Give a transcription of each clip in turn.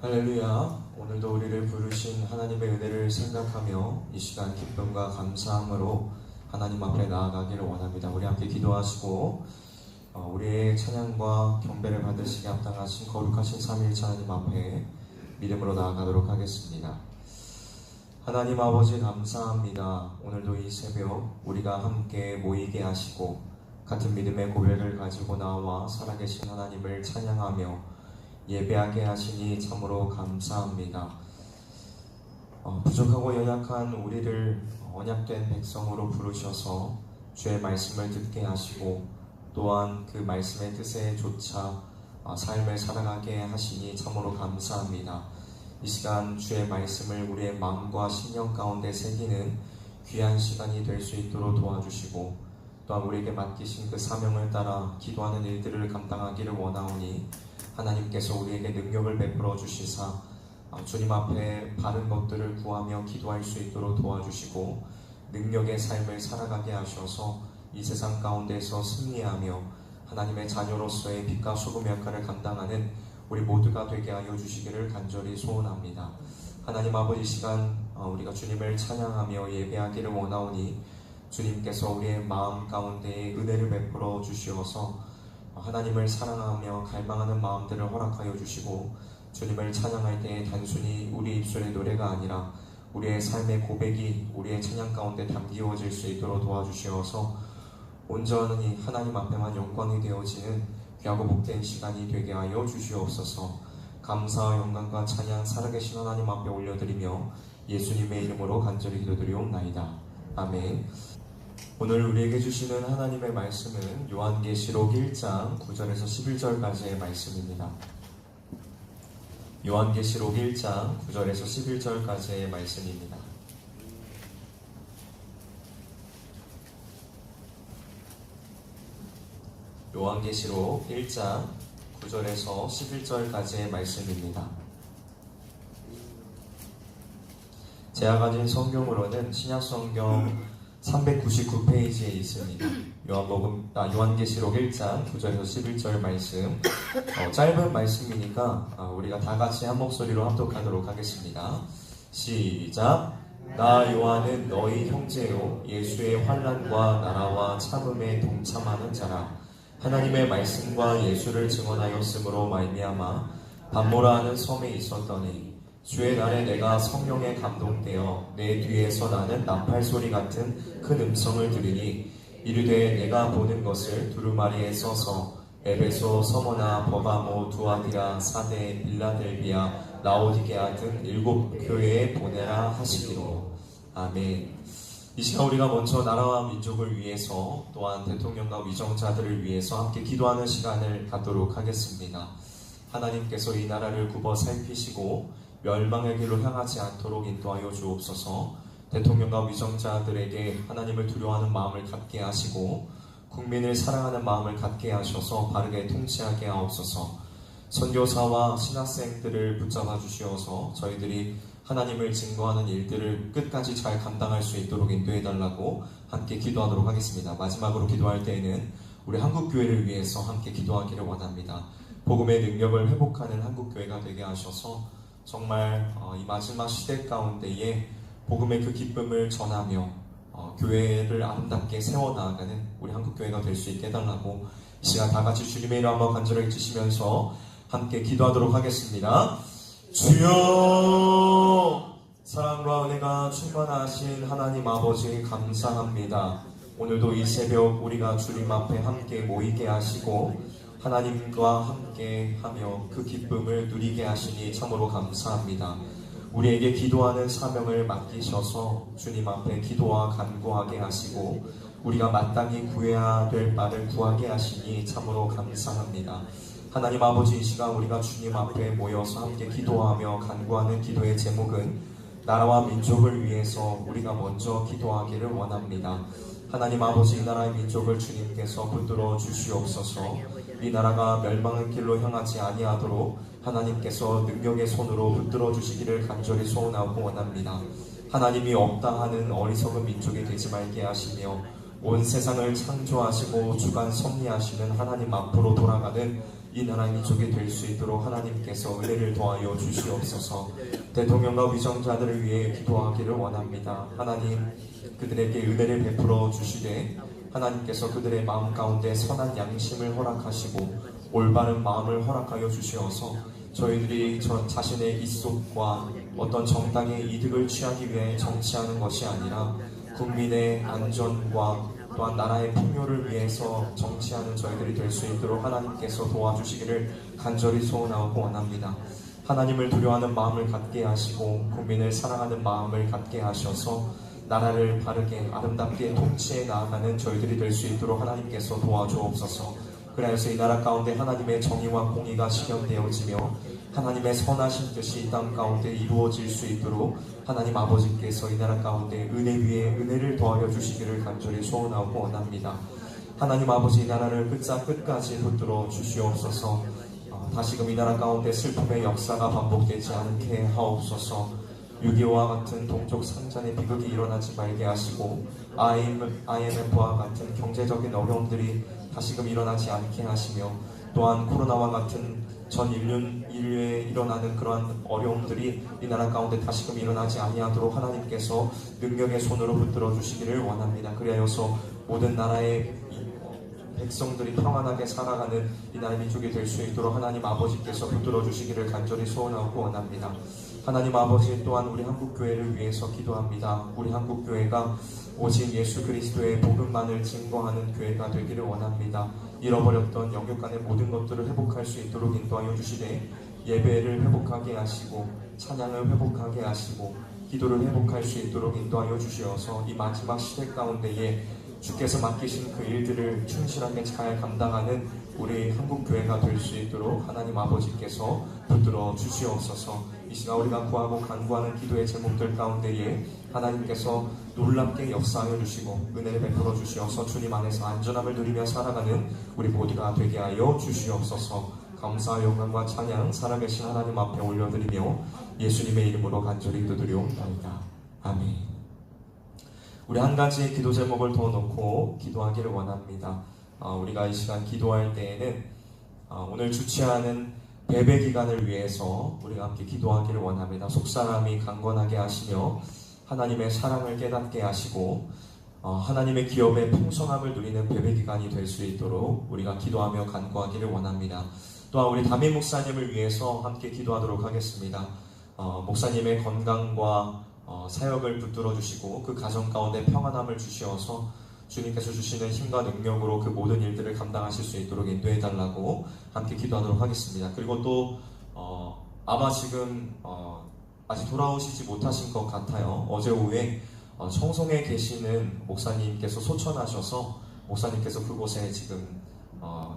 할렐루야. 오늘도 우리를 부르신 하나님의 은혜를 생각하며 이 시간 기쁨과 감사함으로 하나님 앞에 나아가기를 원합니다. 우리 함께 기도하시고 우리의 찬양과 경배를 받으시기 합당하신 거룩하신 삼위일체 하나님 앞에 믿음으로 나아가도록 하겠습니다. 하나님 아버지 감사합니다. 오늘도 이 새벽 우리가 함께 모이게 하시고 같은 믿음의 고백을 가지고 나와 살아계신 하나님을 찬양하며 예배하게 하시니 참으로 감사합니다. 부족하고 연약한 우리를 언약된 백성으로 부르셔서 주의 말씀을 듣게 하시고 또한 그 말씀의 뜻에 좇아 삶을 살아가게 하시니 참으로 감사합니다. 이 시간 주의 말씀을 우리의 마음과 심령 가운데 새기는 귀한 시간이 될 수 있도록 도와주시고 또한 우리에게 맡기신 그 사명을 따라 기도하는 일들을 감당하기를 원하오니 하나님께서 우리에게 능력을 베풀어 주시사 주님 앞에 바른 것들을 구하며 기도할 수 있도록 도와주시고 능력의 삶을 살아가게 하셔서 이 세상 가운데서 승리하며 하나님의 자녀로서의 빛과 소금 역할을 감당하는 우리 모두가 되게 하여 주시기를 간절히 소원합니다. 하나님 아버지 시간 우리가 주님을 찬양하며 예배하기를 원하오니 주님께서 우리의 마음 가운데에 은혜를 베풀어 주시어서 하나님을 사랑하며 갈망하는 마음들을 허락하여 주시고 주님을 찬양할 때 단순히 우리 입술의 노래가 아니라 우리의 삶의 고백이 우리의 찬양 가운데 담기워질 수 있도록 도와주시어서 온전히 하나님 앞에만 영광이 되어지는 귀하고 복된 시간이 되게 하여 주시옵소서. 감사와 영광과 찬양 살아계신 하나님 앞에 올려드리며 예수님의 이름으로 간절히 기도드리옵나이다. 아멘. 오늘 우리에게 주시는 하나님의 말씀은 요한계시록 1장 9절에서 11절까지의 말씀입니다. 요한계시록 1장 9절에서 11절까지의 말씀입니다. 요한계시록 1장 9절에서 11절까지의 말씀입니다. 제가 가진 성경으로는 신약성경 399페이지에 있습니다. 요한계시록 1장 9절에서 11절 말씀 짧은 말씀이니까 우리가 다 같이 한 목소리로 합독하도록 하겠습니다. 시작. 나 요한은 너희 형제요 예수의 환난과 나라와 참음에 동참하는 자라. 하나님의 말씀과 예수를 증언하였으므로 말미암아 밤모라 하는 섬에 있었더니 주의 날에 내가 성령에 감동되어 내 뒤에서 나는 나팔소리 같은 큰 음성을 들으니 이르되 내가 보는 것을 두루마리에 써서 에베소, 서머나, 버가모, 두아디라, 사데, 빌라델비아, 라오디게아 등 7 교회에 보내라 하시기로. 아멘. 이 시간 우리가 먼저 나라와 민족을 위해서 또한 대통령과 위정자들을 위해서 함께 기도하는 시간을 갖도록 하겠습니다. 하나님께서 이 나라를 굽어 살피시고 멸망의 길로 향하지 않도록 인도하여 주옵소서. 대통령과 위정자들에게 하나님을 두려워하는 마음을 갖게 하시고 국민을 사랑하는 마음을 갖게 하셔서 바르게 통치하게 하옵소서. 선교사와 신학생들을 붙잡아 주시어서 저희들이 하나님을 증거하는 일들을 끝까지 잘 감당할 수 있도록 인도해달라고 함께 기도하도록 하겠습니다. 마지막으로 기도할 때에는 우리 한국교회를 위해서 함께 기도하기를 원합니다. 복음의 능력을 회복하는 한국교회가 되게 하셔서 정말 이 마지막 시대 가운데에 복음의 그 기쁨을 전하며 교회를 아름답게 세워나가는 우리 한국교회가 될 수 있게 해달라고 이 시간 다 같이 주님의 이름 한번 간절하게 주시면서 함께 기도하도록 하겠습니다. 주여, 사랑과 은혜가 충만하신 하나님 아버지 감사합니다. 오늘도 이 새벽 우리가 주님 앞에 함께 모이게 하시고 하나님과 함께 하며 그 기쁨을 누리게 하시니 참으로 감사합니다. 우리에게 기도하는 사명을 맡기셔서 주님 앞에 기도와 간구하게 하시고 우리가 마땅히 구해야 될 바를 구하게 하시니 참으로 감사합니다. 하나님 아버지, 이 시간 우리가 주님 앞에 모여서 함께 기도하며 간구하는 기도의 제목은 나라와 민족을 위해서 우리가 먼저 기도하기를 원합니다. 하나님 아버지, 이 나라의 민족을 주님께서 붙들어 주시옵소서. 이 나라가 멸망의 길로 향하지 아니하도록 하나님께서 능력의 손으로 붙들어 주시기를 간절히 소원하고 원합니다. 하나님이 없다 하는 어리석은 민족이 되지 말게 하시며 온 세상을 창조하시고 주관 섭리하시는 하나님 앞으로 돌아가는 이 나라 민족이 될 수 있도록 하나님께서 은혜를 더하여 주시옵소서. 대통령과 위정자들을 위해 기도하기를 원합니다. 하나님, 그들에게 은혜를 베풀어 주시되 하나님께서 그들의 마음 가운데 선한 양심을 허락하시고 올바른 마음을 허락하여 주시어서 저희들이 자신의 입속과 어떤 정당의 이득을 취하기 위해 정치하는 것이 아니라 국민의 안전과 또한 나라의 풍요를 위해서 정치하는 저희들이 될 수 있도록 하나님께서 도와주시기를 간절히 소원하고 원합니다. 하나님을 두려워하는 마음을 갖게 하시고 국민을 사랑하는 마음을 갖게 하셔서 나라를 바르게 아름답게 통치해 나아가는 저희들이 될 수 있도록 하나님께서 도와주옵소서. 그래서 이 나라 가운데 하나님의 정의와 공의가 실현되어지며 하나님의 선하신 뜻이 이 땅 가운데 이루어질 수 있도록 하나님 아버지께서 이 나라 가운데 은혜 위에 은혜를 더하여 주시기를 간절히 소원하고 원합니다. 하나님 아버지, 이 나라를 끝까지 붙들어 주시옵소서. 다시금 이 나라 가운데 슬픔의 역사가 반복되지 않게 하옵소서. 6.25와 같은 동족 상잔의 비극이 일어나지 말게 하시고 IMF와 같은 경제적인 어려움들이 다시금 일어나지 않게 하시며 또한 코로나와 같은 전 인류에 일어나는 그러한 어려움들이 이 나라 가운데 다시금 일어나지 아니하도록 하나님께서 능력의 손으로 붙들어 주시기를 원합니다. 그리하여서 모든 나라의 백성들이 평안하게 살아가는 이 나라 민족이 될 수 있도록 하나님 아버지께서 붙들어 주시기를 간절히 소원하고 원합니다. 하나님 아버지, 또한 우리 한국교회를 위해서 기도합니다. 우리 한국교회가 오직 예수 그리스도의 복음만을 증거하는 교회가 되기를 원합니다. 잃어버렸던 영육 간의 모든 것들을 회복할 수 있도록 인도하여 주시되 예배를 회복하게 하시고 찬양을 회복하게 하시고 기도를 회복할 수 있도록 인도하여 주시어서 이 마지막 시대 가운데에 주께서 맡기신 그 일들을 충실하게 잘 감당하는 우리 한국교회가 될 수 있도록 하나님 아버지께서 붙들어 주시옵소서. 이 시간 우리가 구하고 간구하는 기도의 제목들 가운데에 하나님께서 놀랍게 역사하여 주시고 은혜를 베풀어 주시어서 주님 안에서 안전함을 누리며 살아가는 우리 모두가 되게 하여 주시옵소서. 감사와 영광과 찬양 살아계신 하나님 앞에 올려드리며 예수님의 이름으로 간절히 기도드리옵나이다. 아멘. 우리 한 가지 기도 제목을 더 놓고 기도하기를 원합니다. 우리가 이 시간 기도할 때에는 오늘 주최하는 배배 기간을 위해서 우리가 함께 기도하기를 원합니다. 속사람이 강건하게 하시며 하나님의 사랑을 깨닫게 하시고 하나님의 기업의 풍성함을 누리는 배배 기간이 될 수 있도록 우리가 기도하며 간구하기를 원합니다. 또한 우리 담임 목사님을 위해서 함께 기도하도록 하겠습니다. 목사님의 건강과 사역을 붙들어 주시고 그 가정 가운데 평안함을 주시어서 주님께서 주시는 힘과 능력으로 그 모든 일들을 감당하실 수 있도록 인도해 달라고 함께 기도하도록 하겠습니다. 그리고 또 아마 지금 아직 돌아오시지 못하신 것 같아요. 어제 오후에 청송에 계시는 목사님께서 소천하셔서 목사님께서 그곳에 지금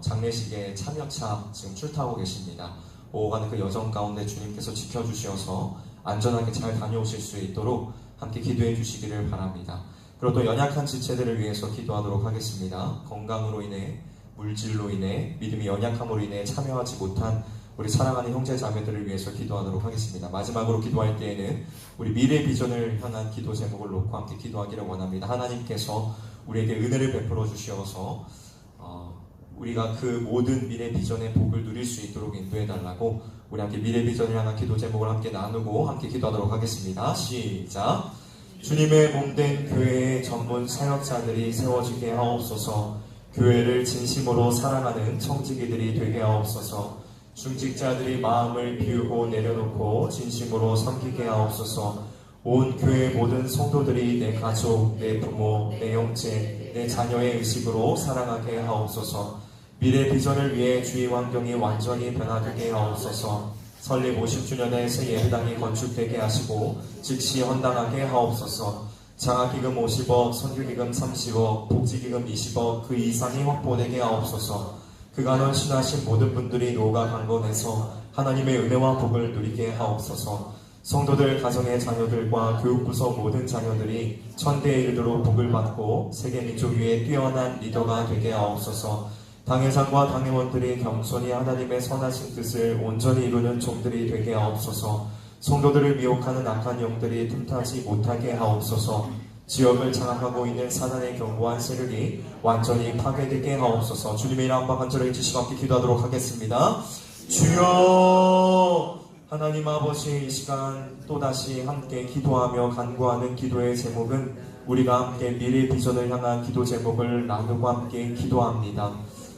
장례식에 참여차 지금 출타하고 계십니다. 오가는 그 여정 가운데 주님께서 지켜주셔서 안전하게 잘 다녀오실 수 있도록 함께 기도해 주시기를 바랍니다. 그리고 또 연약한 지체들을 위해서 기도하도록 하겠습니다. 건강으로 인해, 물질로 인해, 믿음이 연약함으로 인해 참여하지 못한 우리 사랑하는 형제 자매들을 위해서 기도하도록 하겠습니다. 마지막으로 기도할 때에는 우리 미래 비전을 향한 기도 제목을 놓고 함께 기도하기를 원합니다. 하나님께서 우리에게 은혜를 베풀어 주시어서 우리가 그 모든 미래 비전의 복을 누릴 수 있도록 인도해 달라고 우리 함께 미래 비전을 향한 기도 제목을 함께 나누고 함께 기도하도록 하겠습니다. 시작. 주님의 몸된 교회의 전문 사역자들이 세워지게 하옵소서. 교회를 진심으로 사랑하는 청지기들이 되게 하옵소서. 중직자들이 마음을 비우고 내려놓고 진심으로 섬기게 하옵소서. 온 교회 모든 성도들이 내 가족, 내 부모, 내 형제, 내 자녀의 의식으로 사랑하게 하옵소서. 미래 비전을 위해 주위 환경이 완전히 변화되게 하옵소서. 설립 50주년의 새 예배당이 건축되게 하시고 즉시 헌당하게 하옵소서. 장학기금 50억, 선교기금 30억, 복지기금 20억 그 이상이 확보되게 하옵소서. 그간원 신하신 모든 분들이 노가 강건해서 하나님의 은혜와 복을 누리게 하옵소서. 성도들 가정의 자녀들과 교육부서 모든 자녀들이 천대에 이르도록 복을 받고 세계 민족 위에 뛰어난 리더가 되게 하옵소서. 당회장과 당회원들이 겸손히 하나님의 선하신 뜻을 온전히 이루는 종들이 되게 하옵소서. 성도들을 미혹하는 악한 영들이 틈타지 못하게 하옵소서. 지역을 장악하고 있는 사단의 견고한 세력이 완전히 파괴되게 하옵소서. 주님의 이름 한번 간절히 주시고 함께 기도하도록 하겠습니다. 주여, 하나님 아버지, 이 시간 또다시 함께 기도하며 간구하는 기도의 제목은 우리가 함께 미래 비전을 향한 기도 제목을 나누고 함께 기도합니다.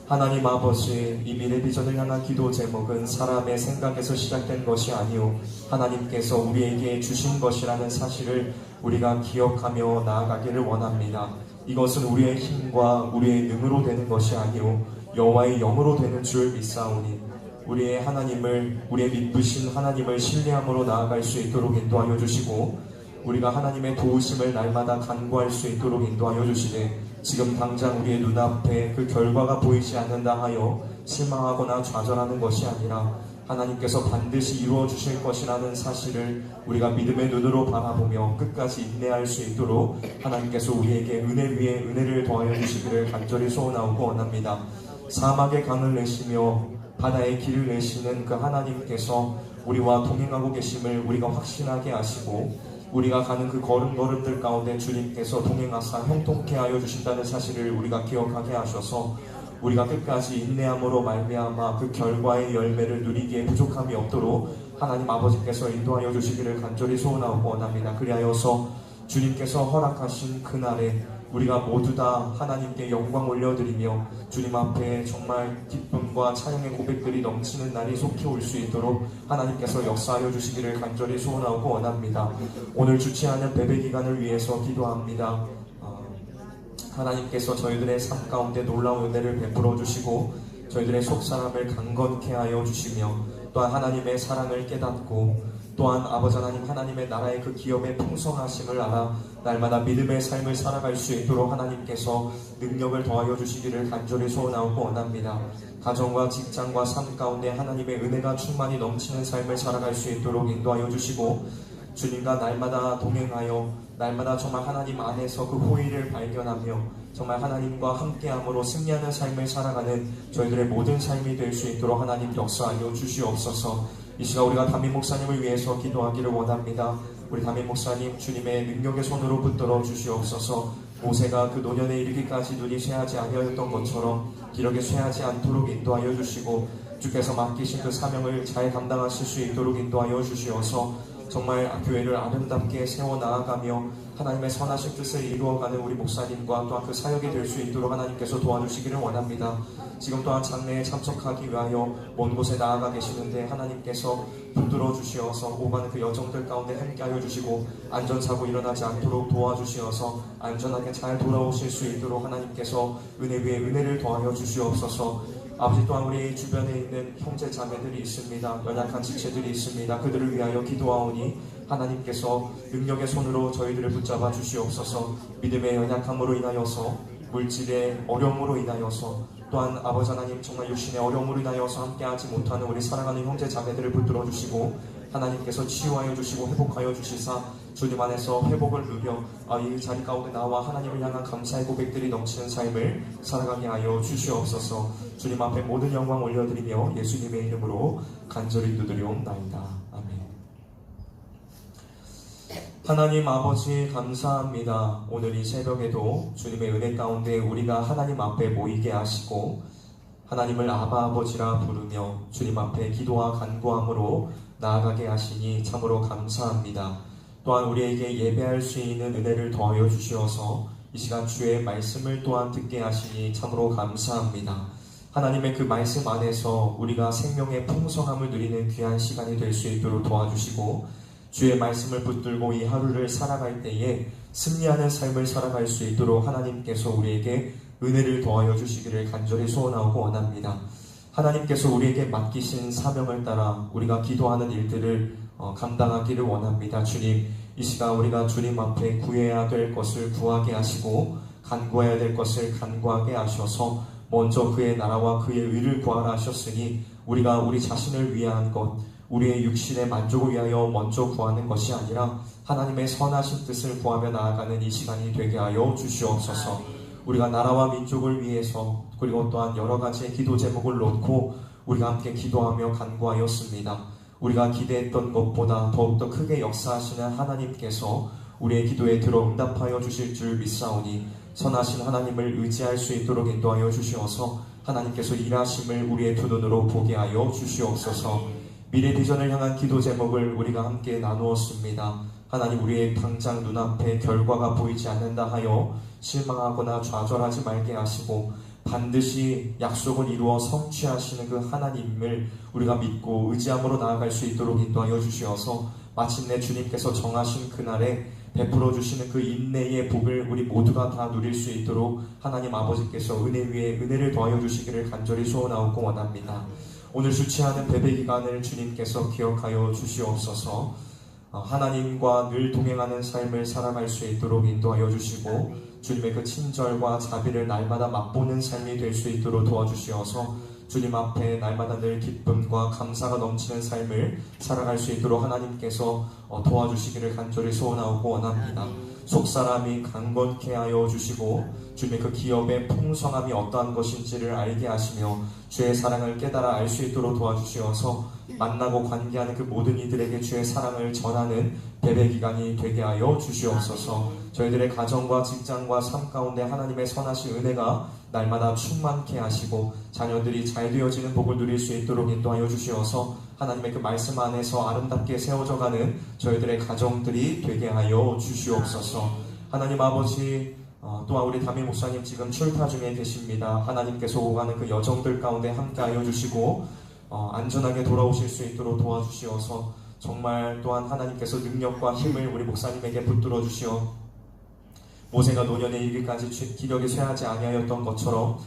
하나님 아버지, 이 미래 비전을 향한 기도 제목은 사람의 생각에서 시작된 것이 아니오 하나님께서 우리에게 주신 것이라는 사실을 우리가 기억하며 나아가기를 원합니다. 이것은 우리의 힘과 우리의 능으로 되는 것이 아니오 여호와의 영으로 되는 줄 믿사오니 우리의 하나님을, 우리의 믿으신 하나님을 신뢰함으로 나아갈 수 있도록 인도하여 주시고 우리가 하나님의 도우심을 날마다 간구할 수 있도록 인도하여 주시되 지금 당장 우리의 눈앞에 그 결과가 보이지 않는다 하여 실망하거나 좌절하는 것이 아니라 하나님께서 반드시 이루어 주실 것이라는 사실을 우리가 믿음의 눈으로 바라보며 끝까지 인내할 수 있도록 하나님께서 우리에게 은혜 위에 은혜를 더하여 주시기를 간절히 소원하고 원합니다. 사막의 강을 내시며 바다의 길을 내시는 그 하나님께서 우리와 동행하고 계심을 우리가 확신하게 하시고 우리가 가는 그 걸음걸음들 가운데 주님께서 동행하사 형통케 하여 주신다는 사실을 우리가 기억하게 하셔서 우리가 끝까지 인내함으로 말미암아 그 결과의 열매를 누리기에 부족함이 없도록 하나님 아버지께서 인도하여 주시기를 간절히 소원하고 원합니다. 그리하여서 주님께서 허락하신 그날에 우리가 모두 다 하나님께 영광 올려드리며 주님 앞에 정말 기쁨과 찬양의 고백들이 넘치는 날이 속히 올 수 있도록 하나님께서 역사하여 주시기를 간절히 소원하고 원합니다. 오늘 주치하는 베베 기간을 위해서 기도합니다. 하나님께서 저희들의 삶 가운데 놀라운 은혜를 베풀어 주시고 저희들의 속사람을 강건케 하여 주시며 또한 하나님의 사랑을 깨닫고 또한 아버지 하나님, 하나님의 나라의 그 기업의 풍성하심을 알아 날마다 믿음의 삶을 살아갈 수 있도록 하나님께서 능력을 더하여 주시기를 간절히 소원하고 원합니다. 가정과 직장과 삶 가운데 하나님의 은혜가 충만히 넘치는 삶을 살아갈 수 있도록 인도하여 주시고 주님과 날마다 동행하여 날마다 정말 하나님 안에서 그 호의를 발견하며 정말 하나님과 함께함으로 승리하는 삶을 살아가는 저희들의 모든 삶이 될 수 있도록 하나님 역사하여 주시옵소서. 이 시간 우리가 담임 목사님을 위해서 기도하기를 원합니다. 우리 담임 목사님 주님의 능력의 손으로 붙들어 주시옵소서. 모세가 그 노년에 이르기까지 눈이 쇠하지 아니하였던 것처럼 기력에 쇠하지 않도록 인도하여 주시고 주께서 맡기신 그 사명을 잘 감당하실 수 있도록 인도하여 주시어서 정말 교회를 아름답게 세워나가며 하나님의 선하신 뜻을 이루어가는 우리 목사님과 또한 그 사역이 될 수 있도록 하나님께서 도와주시기를 원합니다. 지금 또한 장례에 참석하기 위하여 먼 곳에 나아가 계시는데 하나님께서 붙들어 주시어서 오가는 그 여정들 가운데 함께하여 주시고 안전사고 일어나지 않도록 도와주시어서 안전하게 잘 돌아오실 수 있도록 하나님께서 은혜 위에 은혜를 더하여 주시옵소서. 아버지 또한 우리 주변에 있는 형제 자매들이 있습니다. 연약한 지체들이 있습니다. 그들을 위하여 기도하오니 하나님께서 능력의 손으로 저희들을 붙잡아 주시옵소서. 믿음의 연약함으로 인하여서 물질의 어려움으로 인하여서 또한 아버지 하나님 정말 육신의 어려움으로 인하여서 함께하지 못하는 우리 사랑하는 형제 자매들을 붙들어 주시고 하나님께서 치유하여 주시고 회복하여 주시사 주님 안에서 회복을 누려 이 자리 가운데 나와 하나님을 향한 감사의 고백들이 넘치는 삶을 살아가게 하여 주시옵소서. 주님 앞에 모든 영광 올려드리며 예수님의 이름으로 간절히 두드려옵나이다. 아멘. 하나님 아버지 감사합니다. 오늘 이 새벽에도 주님의 은혜 가운데 우리가 하나님 앞에 모이게 하시고 하나님을 아바 아버지라 부르며 주님 앞에 기도와 간구함으로 나아가게 하시니 참으로 감사합니다. 또한 우리에게 예배할 수 있는 은혜를 더하여 주시어서 이 시간 주의 말씀을 또한 듣게 하시니 참으로 감사합니다. 하나님의 그 말씀 안에서 우리가 생명의 풍성함을 누리는 귀한 시간이 될 수 있도록 도와주시고 주의 말씀을 붙들고 이 하루를 살아갈 때에 승리하는 삶을 살아갈 수 있도록 하나님께서 우리에게 은혜를 더하여 주시기를 간절히 소원하고 원합니다. 하나님께서 우리에게 맡기신 사명을 따라 우리가 기도하는 일들을 감당하기를 원합니다. 주님, 이 시간 우리가 주님 앞에 구해야 될 것을 구하게 하시고 간구해야 될 것을 간구하게 하셔서 먼저 그의 나라와 그의 의를 구하라 하셨으니 우리가 우리 자신을 위한 것, 우리의 육신의 만족을 위하여 먼저 구하는 것이 아니라 하나님의 선하신 뜻을 구하며 나아가는 이 시간이 되게 하여 주시옵소서. 우리가 나라와 민족을 위해서 그리고 또한 여러 가지의 기도 제목을 놓고 우리가 함께 기도하며 간구하였습니다. 우리가 기대했던 것보다 더욱더 크게 역사하시는 하나님께서 우리의 기도에 들어 응답하여 주실 줄 믿사오니 선하신 하나님을 의지할 수 있도록 인도하여 주시어서 하나님께서 일하심을 우리의 두 눈으로 보게 하여 주시옵소서. 미래 비전을 향한 기도 제목을 우리가 함께 나누었습니다. 하나님, 우리의 당장 눈앞에 결과가 보이지 않는다 하여 실망하거나 좌절하지 말게 하시고 반드시 약속을 이루어 성취하시는 그 하나님을 우리가 믿고 의지함으로 나아갈 수 있도록 인도하여 주시어서 마침내 주님께서 정하신 그날에 베풀어 주시는 그 인내의 복을 우리 모두가 다 누릴 수 있도록 하나님 아버지께서 은혜 위에 은혜를 더하여 주시기를 간절히 소원하고 원합니다. 오늘 주최하는 베베 기간을 주님께서 기억하여 주시옵소서. 하나님과 늘 동행하는 삶을 살아갈 수 있도록 인도하여 주시고 주님의 그 친절과 자비를 날마다 맛보는 삶이 될 수 있도록 도와주시어서 주님 앞에 날마다 늘 기쁨과 감사가 넘치는 삶을 살아갈 수 있도록 하나님께서 도와주시기를 간절히 소원하고 원합니다. 속사람이 강건케 하여 주시고 주님의 그 기업의 풍성함이 어떠한 것인지를 알게 하시며 주의 사랑을 깨달아 알 수 있도록 도와주시어서 만나고 관계하는 그 모든 이들에게 주의 사랑을 전하는 베베 기간이 되게 하여 주시옵소서. 저희들의 가정과 직장과 삶 가운데 하나님의 선하신 은혜가 날마다 충만케 하시고 자녀들이 잘 되어지는 복을 누릴 수 있도록 인도하여 주시어서 하나님의 그 말씀 안에서 아름답게 세워져가는 저희들의 가정들이 되게 하여 주시옵소서. 하나님 아버지, 또한 우리 담임 목사님 지금 출타 중에 계십니다. 하나님께서 오가는 그 여정들 가운데 함께하여 주시고 안전하게 돌아오실 수 있도록 도와주시어서 정말 또한 하나님께서 능력과 힘을 우리 목사님에게 붙들어 주시어 모세가 노년에 이르기까지 기력이 쇠하지 아니하였던 것처럼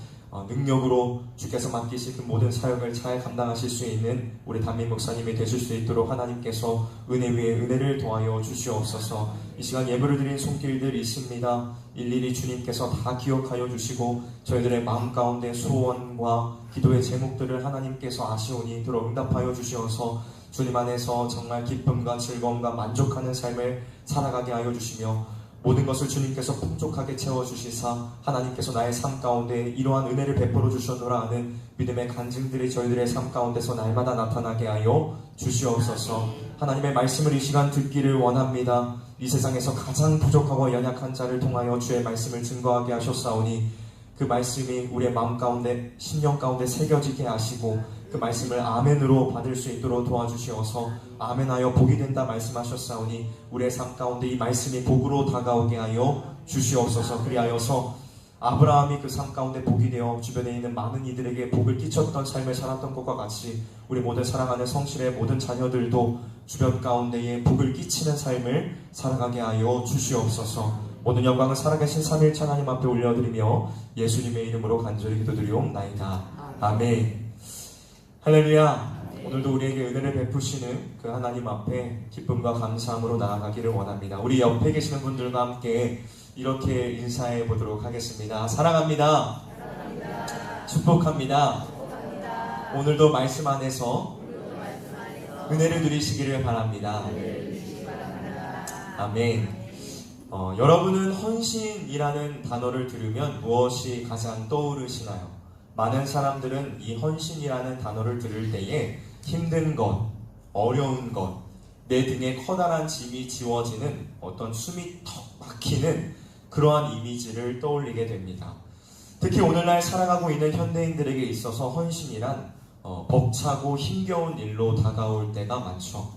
능력으로 주께서 맡기실 그 모든 사역을 잘 감당하실 수 있는 우리 담임 목사님이 되실 수 있도록 하나님께서 은혜 위에 은혜를 더하여 주시옵소서. 이 시간 예배를 드린 손길들이 있습니다. 일일이 주님께서 다 기억하여 주시고 저희들의 마음 가운데 소원과 기도의 제목들을 하나님께서 아시오니 들어 응답하여 주시어서 주님 안에서 정말 기쁨과 즐거움과 만족하는 삶을 살아가게 하여 주시며 모든 것을 주님께서 풍족하게 채워주시사 하나님께서 나의 삶 가운데 이러한 은혜를 베풀어 주셨노라 하는 믿음의 간증들이 저희들의 삶 가운데서 날마다 나타나게 하여 주시옵소서. 하나님의 말씀을 이 시간 듣기를 원합니다. 이 세상에서 가장 부족하고 연약한 자를 통하여 주의 말씀을 증거하게 하셨사오니 그 말씀이 우리의 마음 가운데 심령 가운데 새겨지게 하시고 그 말씀을 아멘으로 받을 수 있도록 도와주시어서 아멘하여 복이 된다 말씀하셨사오니 우리의 삶 가운데 이 말씀이 복으로 다가오게 하여 주시옵소서. 그리하여서 아브라함이 그 삶 가운데 복이 되어 주변에 있는 많은 이들에게 복을 끼쳤던 삶을 살았던 것과 같이 우리 모든 사랑하는 성실의 모든 자녀들도 주변 가운데에 복을 끼치는 삶을 살아가게 하여 주시옵소서. 모든 영광은 살아계신 삼위일체 하나님 앞에 올려드리며 예수님의 이름으로 간절히 기도드리옵나이다. 아멘. 할렐루야. 오늘도 우리에게 은혜를 베푸시는 그 하나님 앞에 기쁨과 감사함으로 나아가기를 원합니다. 우리 옆에 계시는 분들과 함께 이렇게 인사해 보도록 하겠습니다. 사랑합니다. 축복합니다. 오늘도 말씀 안에서 은혜를 누리시기를 바랍니다. 아멘. 여러분은 헌신이라는 단어를 들으면 무엇이 가장 떠오르시나요? 많은 사람들은 이 헌신이라는 단어를 들을 때에 힘든 것, 어려운 것, 내 등에 커다란 짐이 지워지는 어떤 숨이 턱 막히는 그러한 이미지를 떠올리게 됩니다. 특히 오늘날 살아가고 있는 현대인들에게 있어서 헌신이란 벅차고 힘겨운 일로 다가올 때가 많죠.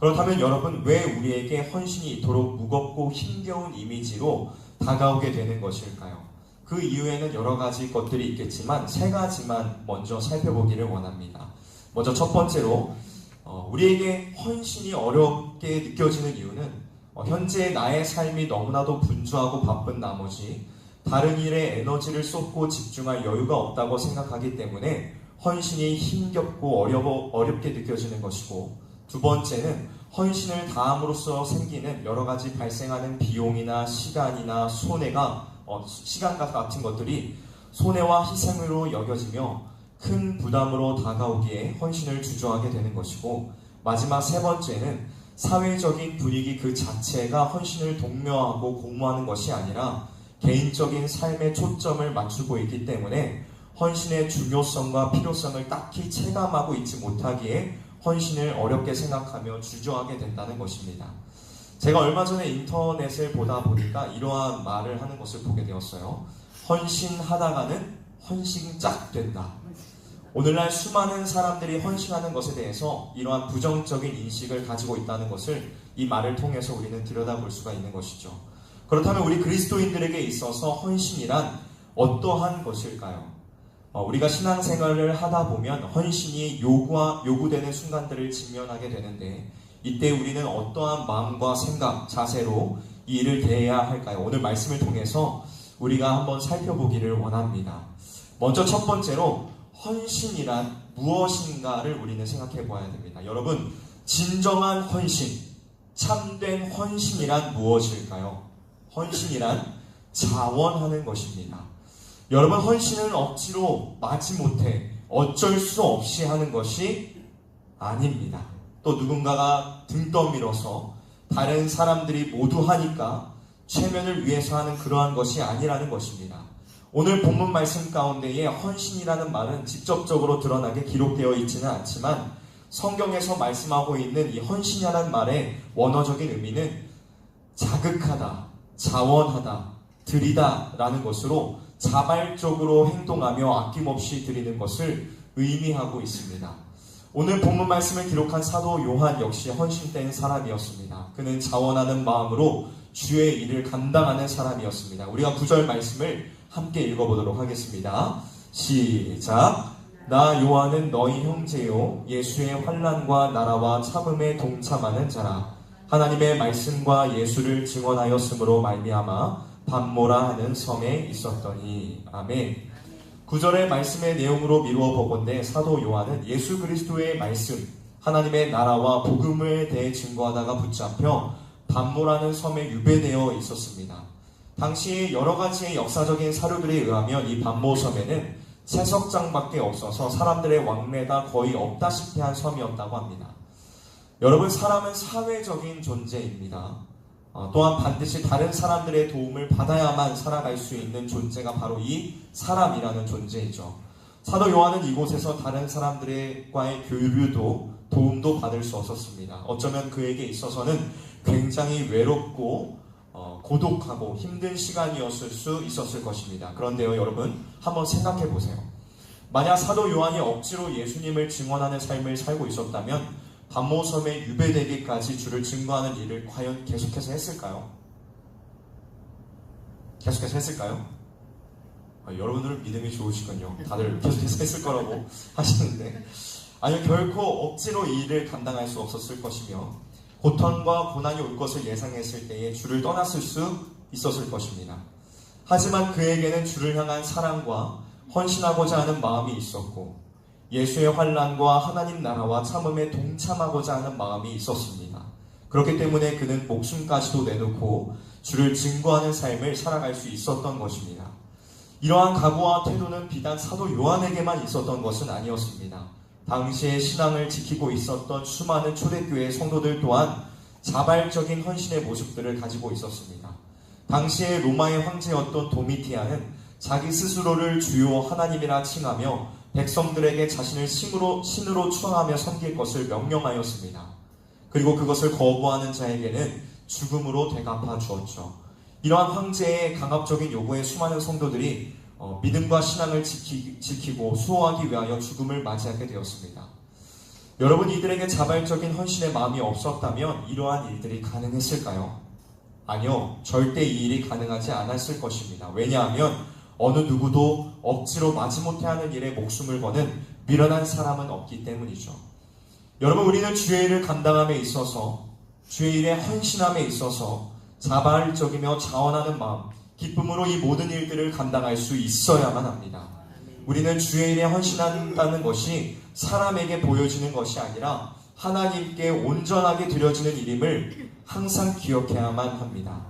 그렇다면 여러분, 왜 우리에게 헌신이 이토록 무겁고 힘겨운 이미지로 다가오게 되는 것일까요? 그 이유에는 여러 가지 것들이 있겠지만 세 가지만 먼저 살펴보기를 원합니다. 먼저 첫 번째로 우리에게 헌신이 어렵게 느껴지는 이유는 현재 나의 삶이 너무나도 분주하고 바쁜 나머지 다른 일에 에너지를 쏟고 집중할 여유가 없다고 생각하기 때문에 헌신이 힘겹고 어렵게 느껴지는 것이고, 두 번째는 헌신을 다함으로써 생기는 여러 가지 발생하는 비용이나 시간이나 시간 같은 것들이 손해와 희생으로 여겨지며 큰 부담으로 다가오기에 헌신을 주저하게 되는 것이고, 마지막 세 번째는 사회적인 분위기 그 자체가 헌신을 독려하고 공모하는 것이 아니라 개인적인 삶에 초점을 맞추고 있기 때문에 헌신의 중요성과 필요성을 딱히 체감하고 있지 못하기에 헌신을 어렵게 생각하며 주저하게 된다는 것입니다. 제가 얼마 전에 인터넷을 보다 보니까 이러한 말을 하는 것을 보게 되었어요. 헌신하다가는 헌신짝 된다. 오늘날 수많은 사람들이 헌신하는 것에 대해서 이러한 부정적인 인식을 가지고 있다는 것을 이 말을 통해서 우리는 들여다볼 수가 있는 것이죠. 그렇다면 우리 그리스도인들에게 있어서 헌신이란 어떠한 것일까요? 우리가 신앙생활을 하다 보면 헌신이 요구되는 순간들을 직면하게 되는데, 이때 우리는 어떠한 마음과 생각, 자세로 이 일을 대해야 할까요? 오늘 말씀을 통해서 우리가 한번 살펴보기를 원합니다. 먼저 첫 번째로 헌신이란 무엇인가를 우리는 생각해 보아야 됩니다. 여러분, 진정한 헌신, 참된 헌신이란 무엇일까요? 헌신이란 자원하는 것입니다. 여러분, 헌신은 억지로 마지못해 어쩔 수 없이 하는 것이 아닙니다. 또 누군가가 등 떠밀어서 다른 사람들이 모두 하니까 체면을 위해서 하는 그러한 것이 아니라는 것입니다. 오늘 본문 말씀 가운데에 헌신이라는 말은 직접적으로 드러나게 기록되어 있지는 않지만 성경에서 말씀하고 있는 이 헌신이라는 말의 원어적인 의미는 자극하다, 자원하다, 드리다 라는 것으로 자발적으로 행동하며 아낌없이 드리는 것을 의미하고 있습니다. 오늘 본문 말씀을 기록한 사도 요한 역시 헌신된 사람이었습니다. 그는 자원하는 마음으로 주의 일을 감당하는 사람이었습니다. 우리가 9절 말씀을 함께 읽어보도록 하겠습니다. 시작. 나 요한은 너희 형제요 예수의 환난과 나라와 참음에 동참하는 자라. 하나님의 말씀과 예수를 증언하였으므로 말미암아 밤모라 하는 섬에 있었더니. 아멘. 9절의 말씀의 내용으로 미루어 보건대 사도 요한은 예수 그리스도의 말씀, 하나님의 나라와 복음에 대해 증거하다가 붙잡혀 밤모라는 섬에 유배되어 있었습니다. 당시 여러 가지의 역사적인 사료들에 의하면 이 밤모섬에는 채석장밖에 없어서 사람들의 왕래가 거의 없다시피 한 섬이었다고 합니다. 여러분, 사람은 사회적인 존재입니다. 또한 반드시 다른 사람들의 도움을 받아야만 살아갈 수 있는 존재가 바로 이 사람이라는 존재이죠. 사도 요한은 이곳에서 다른 사람들과의 교류도 도움도 받을 수 없었습니다. 어쩌면 그에게 있어서는 굉장히 외롭고 고독하고 힘든 시간이었을 수 있었을 것입니다. 그런데요, 여러분, 한번 생각해 보세요. 만약 사도 요한이 억지로 예수님을 증언하는 삶을 살고 있었다면 밤모섬에 유배되기까지 주를 증거하는 일을 과연 계속해서 했을까요? 계속해서 했을까요? 여러분들은 믿음이 좋으시군요. 다들 계속해서 했을 거라고 하시는데, 아니요, 결코 억지로 이 일을 감당할 수 없었을 것이며 고통과 고난이 올 것을 예상했을 때에 주를 떠났을 수 있었을 것입니다. 하지만 그에게는 주를 향한 사랑과 헌신하고자 하는 마음이 있었고 예수의 환난과 하나님 나라와 참음에 동참하고자 하는 마음이 있었습니다. 그렇기 때문에 그는 목숨까지도 내놓고 주를 증거하는 삶을 살아갈 수 있었던 것입니다. 이러한 각오와 태도는 비단 사도 요한에게만 있었던 것은 아니었습니다. 당시의 신앙을 지키고 있었던 수많은 초대교회 성도들 또한 자발적인 헌신의 모습들을 가지고 있었습니다. 당시의 로마의 황제였던 도미티아는 자기 스스로를 주요 하나님이라 칭하며 백성들에게 자신을 신으로 추앙하며 섬길 것을 명령하였습니다. 그리고 그것을 거부하는 자에게는 죽음으로 대갚아 주었죠. 이러한 황제의 강압적인 요구에 수많은 성도들이 믿음과 신앙을 지키고 수호하기 위하여 죽음을 맞이하게 되었습니다. 여러분, 이들에게 자발적인 헌신의 마음이 없었다면 이러한 일들이 가능했을까요? 아니요, 절대 이 일이 가능하지 않았을 것입니다. 왜냐하면 어느 누구도 억지로 마지못해 하는 일에 목숨을 거는 미련한 사람은 없기 때문이죠. 여러분, 우리는 주의 일을 감당함에 있어서, 주의 일에 헌신함에 있어서 자발적이며 자원하는 마음, 기쁨으로 이 모든 일들을 감당할 수 있어야만 합니다. 우리는 주의 일에 헌신한다는 것이 사람에게 보여지는 것이 아니라 하나님께 온전하게 드려지는 일임을 항상 기억해야만 합니다.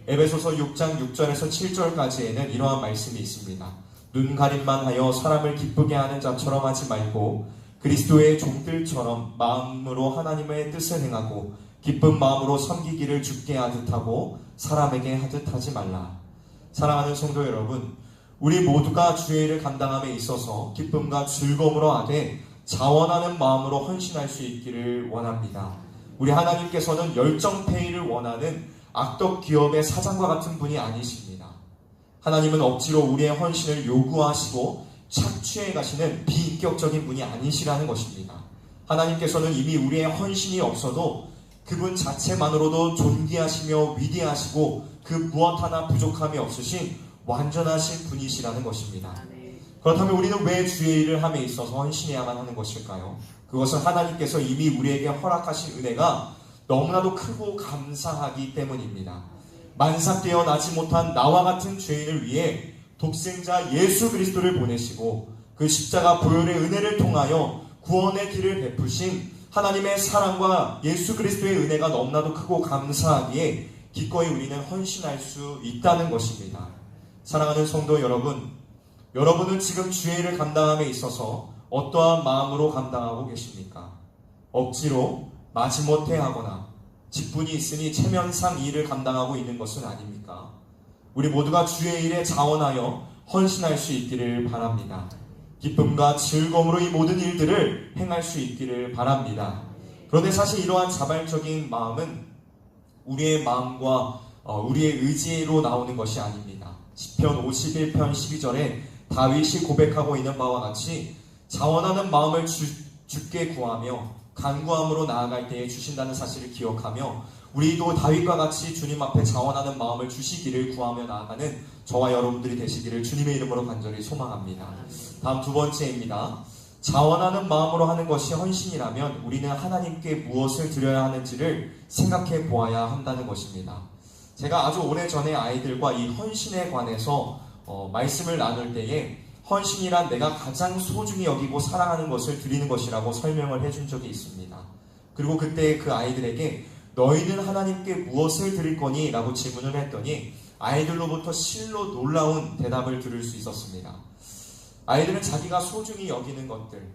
에베소서 6장 6절에서 7절까지에는 이러한 말씀이 있습니다. 눈 가림만 하여 사람을 기쁘게 하는 자처럼 하지 말고 그리스도의 종들처럼 마음으로 하나님의 뜻을 행하고 기쁜 마음으로 섬기기를 주께 하듯 하고 사람에게 하듯 하지 말라. 사랑하는 성도 여러분, 우리 모두가 주의 일을 감당함에 있어서 기쁨과 즐거움으로 하되 자원하는 마음으로 헌신할 수 있기를 원합니다. 우리 하나님께서는 열정페이를 원하는 악덕 기업의 사장과 같은 분이 아니십니다. 하나님은 억지로 우리의 헌신을 요구하시고 착취해 가시는 비인격적인 분이 아니시라는 것입니다. 하나님께서는 이미 우리의 헌신이 없어도 그분 자체만으로도 존귀하시며 위대하시고 그 무엇 하나 부족함이 없으신 완전하신 분이시라는 것입니다. 그렇다면 우리는 왜 주의 일을 함에 있어서 헌신해야만 하는 것일까요? 그것은 하나님께서 이미 우리에게 허락하신 은혜가 너무나도 크고 감사하기 때문입니다. 만삭되어 나지 못한 나와 같은 죄인을 위해 독생자 예수 그리스도를 보내시고 그 십자가 보혈의 은혜를 통하여 구원의 길을 베푸신 하나님의 사랑과 예수 그리스도의 은혜가 너무나도 크고 감사하기에 기꺼이 우리는 헌신할 수 있다는 것입니다. 사랑하는 성도 여러분, 여러분은 지금 주의 일을 감당함에 있어서 어떠한 마음으로 감당하고 계십니까? 억지로 마지못해 하거나 직분이 있으니 체면상 이 일을 감당하고 있는 것은 아닙니까? 우리 모두가 주의 일에 자원하여 헌신할 수 있기를 바랍니다. 기쁨과 즐거움으로 이 모든 일들을 행할 수 있기를 바랍니다. 그런데 사실 이러한 자발적인 마음은 우리의 마음과 우리의 의지로 나오는 것이 아닙니다. 시편 51편 12절에 다윗이 고백하고 있는 바와 같이 자원하는 마음을 주께 구하며 간구함으로 나아갈 때에 주신다는 사실을 기억하며 우리도 다윗과 같이 주님 앞에 자원하는 마음을 주시기를 구하며 나아가는 저와 여러분들이 되시기를 주님의 이름으로 간절히 소망합니다. 다음 두 번째입니다. 자원하는 마음으로 하는 것이 헌신이라면 우리는 하나님께 무엇을 드려야 하는지를 생각해 보아야 한다는 것입니다. 제가 아주 오래전에 아이들과 이 헌신에 관해서 말씀을 나눌 때에 헌신이란 내가 가장 소중히 여기고 사랑하는 것을 드리는 것이라고 설명을 해준 적이 있습니다. 그리고 그때 그 아이들에게 너희는 하나님께 무엇을 드릴 거니? 라고 질문을 했더니 아이들로부터 실로 놀라운 대답을 들을 수 있었습니다. 아이들은 자기가 소중히 여기는 것들,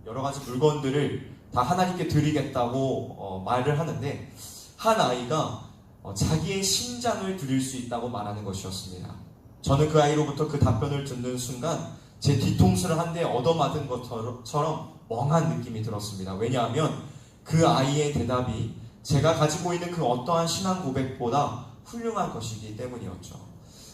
여러 가지 물건들을 다 하나님께 드리겠다고 말을 하는데 한 아이가 자기의 심장을 드릴 수 있다고 말하는 것이었습니다. 저는 그 아이로부터 그 답변을 듣는 순간 제 뒤통수를 한 대 얻어맞은 것처럼 멍한 느낌이 들었습니다. 왜냐하면 그 아이의 대답이 제가 가지고 있는 그 어떠한 신앙 고백보다 훌륭한 것이기 때문이었죠.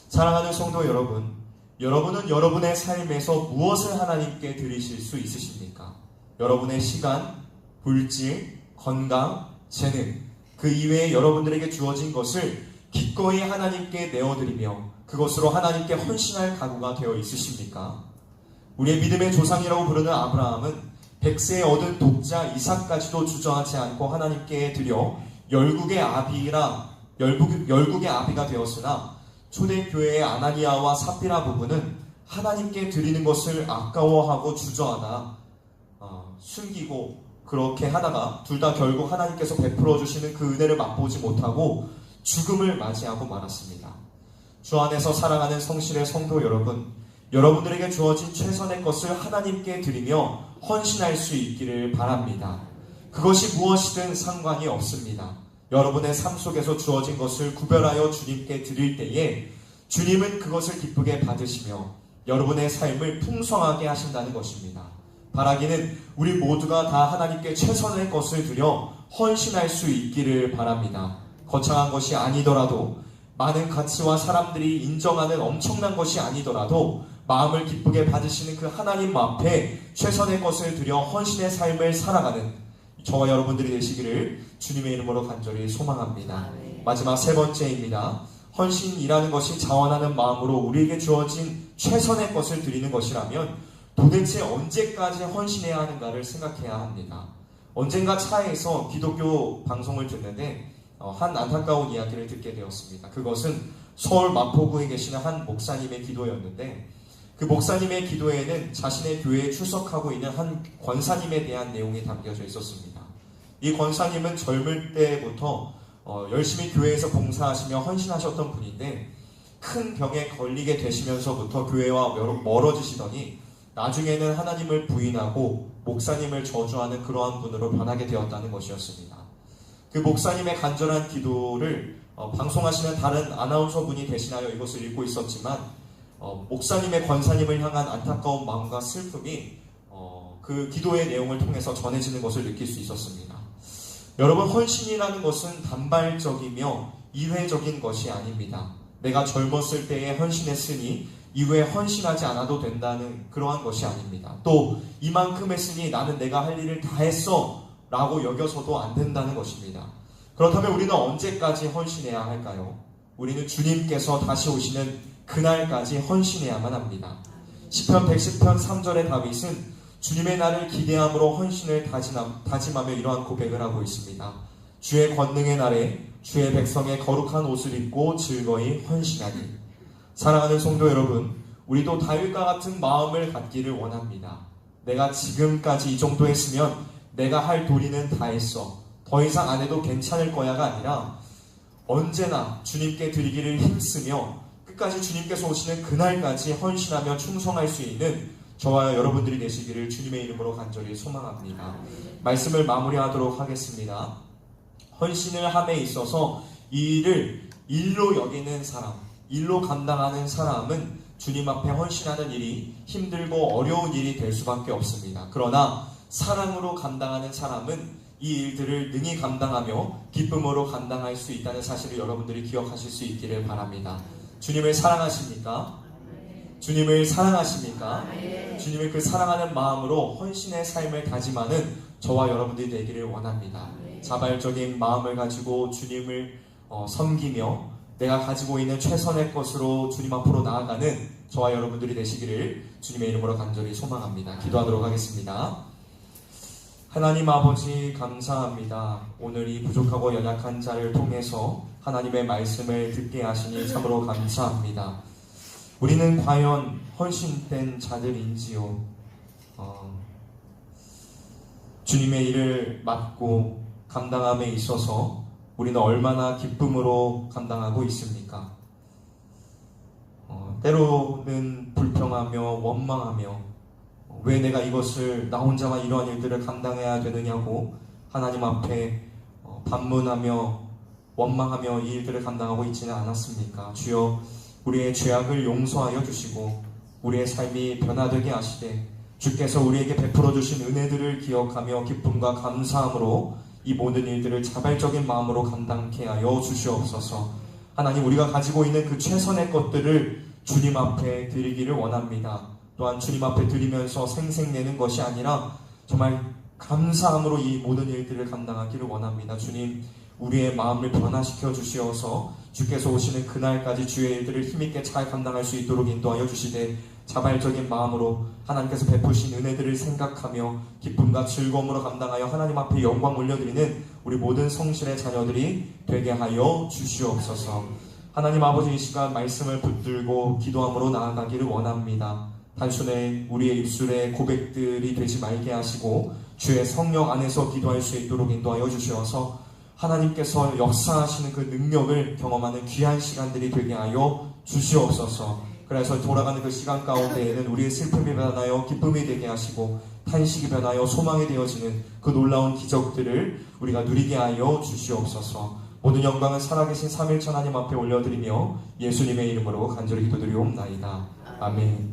사랑하는 성도 여러분, 여러분은 여러분의 삶에서 무엇을 하나님께 드리실 수 있으십니까? 여러분의 시간, 물질, 건강, 재능, 그 이외에 여러분들에게 주어진 것을 기꺼이 하나님께 내어드리며 그것으로 하나님께 헌신할 각오가 되어 있으십니까? 우리의 믿음의 조상이라고 부르는 아브라함은 100세에 얻은 독자 이삭까지도 주저하지 않고 하나님께 드려 열국의 아비가 되었으나 초대교회의 아나니아와 삽비라 부부는 하나님께 드리는 것을 아까워하고 주저하다 숨기고 그렇게 하다가 둘 다 결국 하나님께서 베풀어 주시는 그 은혜를 맛보지 못하고 죽음을 맞이하고 말았습니다. 주 안에서 사랑하는 성실의 성도 여러분, 여러분들에게 주어진 최선의 것을 하나님께 드리며 헌신할 수 있기를 바랍니다. 그것이 무엇이든 상관이 없습니다. 여러분의 삶 속에서 주어진 것을 구별하여 주님께 드릴 때에 주님은 그것을 기쁘게 받으시며 여러분의 삶을 풍성하게 하신다는 것입니다. 바라기는 우리 모두가 다 하나님께 최선의 것을 드려 헌신할 수 있기를 바랍니다. 거창한 것이 아니더라도 많은 가치와 사람들이 인정하는 엄청난 것이 아니더라도 마음을 기쁘게 받으시는 그 하나님 앞에 최선의 것을 드려 헌신의 삶을 살아가는 저와 여러분들이 되시기를 주님의 이름으로 간절히 소망합니다. 마지막 세 번째입니다. 헌신이라는 것이 자원하는 마음으로 우리에게 주어진 최선의 것을 드리는 것이라면 도대체 언제까지 헌신해야 하는가를 생각해야 합니다. 언젠가 차에서 기독교 방송을 듣는데 한 안타까운 이야기를 듣게 되었습니다. 그것은 서울 마포구에 계시는 한 목사님의 기도였는데 그 목사님의 기도에는 자신의 교회에 출석하고 있는 한 권사님에 대한 내용이 담겨져 있었습니다. 이 권사님은 젊을 때부터 열심히 교회에서 봉사하시며 헌신하셨던 분인데 큰 병에 걸리게 되시면서부터 교회와 멀어지시더니 나중에는 하나님을 부인하고 목사님을 저주하는 그러한 분으로 변하게 되었다는 것이었습니다. 그 목사님의 간절한 기도를 방송하시는 다른 아나운서 분이 대신하여 이것을 읽고 있었지만 목사님의 권사님을 향한 안타까운 마음과 슬픔이 그 기도의 내용을 통해서 전해지는 것을 느낄 수 있었습니다. 여러분, 헌신이라는 것은 단발적이며 이회적인 것이 아닙니다. 내가 젊었을 때에 헌신했으니 이후에 헌신하지 않아도 된다는 그러한 것이 아닙니다. 또 이만큼 했으니 나는 내가 할 일을 다 했어 라고 여겨서도 안 된다는 것입니다. 그렇다면 우리는 언제까지 헌신해야 할까요? 우리는 주님께서 다시 오시는 그날까지 헌신해야만 합니다. 시편 110편 3절의 다윗은 주님의 날을 기대함으로 헌신을 다짐하며 이러한 고백을 하고 있습니다. 주의 권능의 날에 주의 백성의 거룩한 옷을 입고 즐거이 헌신하니. 사랑하는 성도 여러분, 우리도 다윗과 같은 마음을 갖기를 원합니다. 내가 지금까지 이 정도 했으면 내가 할 도리는 다 했어, 더 이상 안 해도 괜찮을 거야가 아니라 언제나 주님께 드리기를 힘쓰며 끝까지 주님께서 오시는 그날까지 헌신하며 충성할 수 있는 저와 여러분들이 되시기를 주님의 이름으로 간절히 소망합니다. 말씀을 마무리하도록 하겠습니다. 헌신을 함에 있어서 이 일을 일로 여기는 사람, 일로 감당하는 사람은 주님 앞에 헌신하는 일이 힘들고 어려운 일이 될 수밖에 없습니다. 그러나 사랑으로 감당하는 사람은 이 일들을 능히 감당하며 기쁨으로 감당할 수 있다는 사실을 여러분들이 기억하실 수 있기를 바랍니다. 주님을 사랑하십니까? 주님을 사랑하십니까? 주님을 그 사랑하는 마음으로 헌신의 삶을 다짐하는 저와 여러분들이 되기를 원합니다. 자발적인 마음을 가지고 주님을 섬기며 내가 가지고 있는 최선의 것으로 주님 앞으로 나아가는 저와 여러분들이 되시기를 주님의 이름으로 간절히 소망합니다. 기도하도록 하겠습니다. 하나님 아버지, 감사합니다. 오늘 이 부족하고 연약한 자를 통해서 하나님의 말씀을 듣게 하시니 참으로 감사합니다. 우리는 과연 헌신된 자들인지요? 주님의 일을 맡고 감당함에 있어서 우리는 얼마나 기쁨으로 감당하고 있습니까? 때로는 불평하며 원망하며 왜 내가 이것을 나 혼자만 이러한 일들을 감당해야 되느냐고 하나님 앞에 반문하며 원망하며 이 일들을 감당하고 있지는 않았습니까? 주여, 우리의 죄악을 용서하여 주시고 우리의 삶이 변화되게 하시되 주께서 우리에게 베풀어 주신 은혜들을 기억하며 기쁨과 감사함으로 이 모든 일들을 자발적인 마음으로 감당케 하여 주시옵소서. 하나님, 우리가 가지고 있는 그 최선의 것들을 주님 앞에 드리기를 원합니다. 또한 주님 앞에 드리면서 생색내는 것이 아니라 정말 감사함으로 이 모든 일들을 감당하기를 원합니다. 주님, 우리의 마음을 변화시켜 주시어서 주께서 오시는 그날까지 주의 일들을 힘있게 잘 감당할 수 있도록 인도하여 주시되 자발적인 마음으로 하나님께서 베푸신 은혜들을 생각하며 기쁨과 즐거움으로 감당하여 하나님 앞에 영광 올려드리는 우리 모든 성실의 자녀들이 되게 하여 주시옵소서. 하나님 아버지, 이 시간 말씀을 붙들고 기도함으로 나아가기를 원합니다. 단순히 우리의 입술의 고백들이 되지 말게 하시고 주의 성령 안에서 기도할 수 있도록 인도하여 주시어서 하나님께서 역사하시는 그 능력을 경험하는 귀한 시간들이 되게 하여 주시옵소서. 그래서 돌아가는 그 시간 가운데에는 우리의 슬픔이 변하여 기쁨이 되게 하시고 탄식이 변하여 소망이 되어지는 그 놀라운 기적들을 우리가 누리게 하여 주시옵소서. 모든 영광은 살아계신 삼일천 하나님 앞에 올려드리며 예수님의 이름으로 간절히 기도드리옵나이다. 아멘.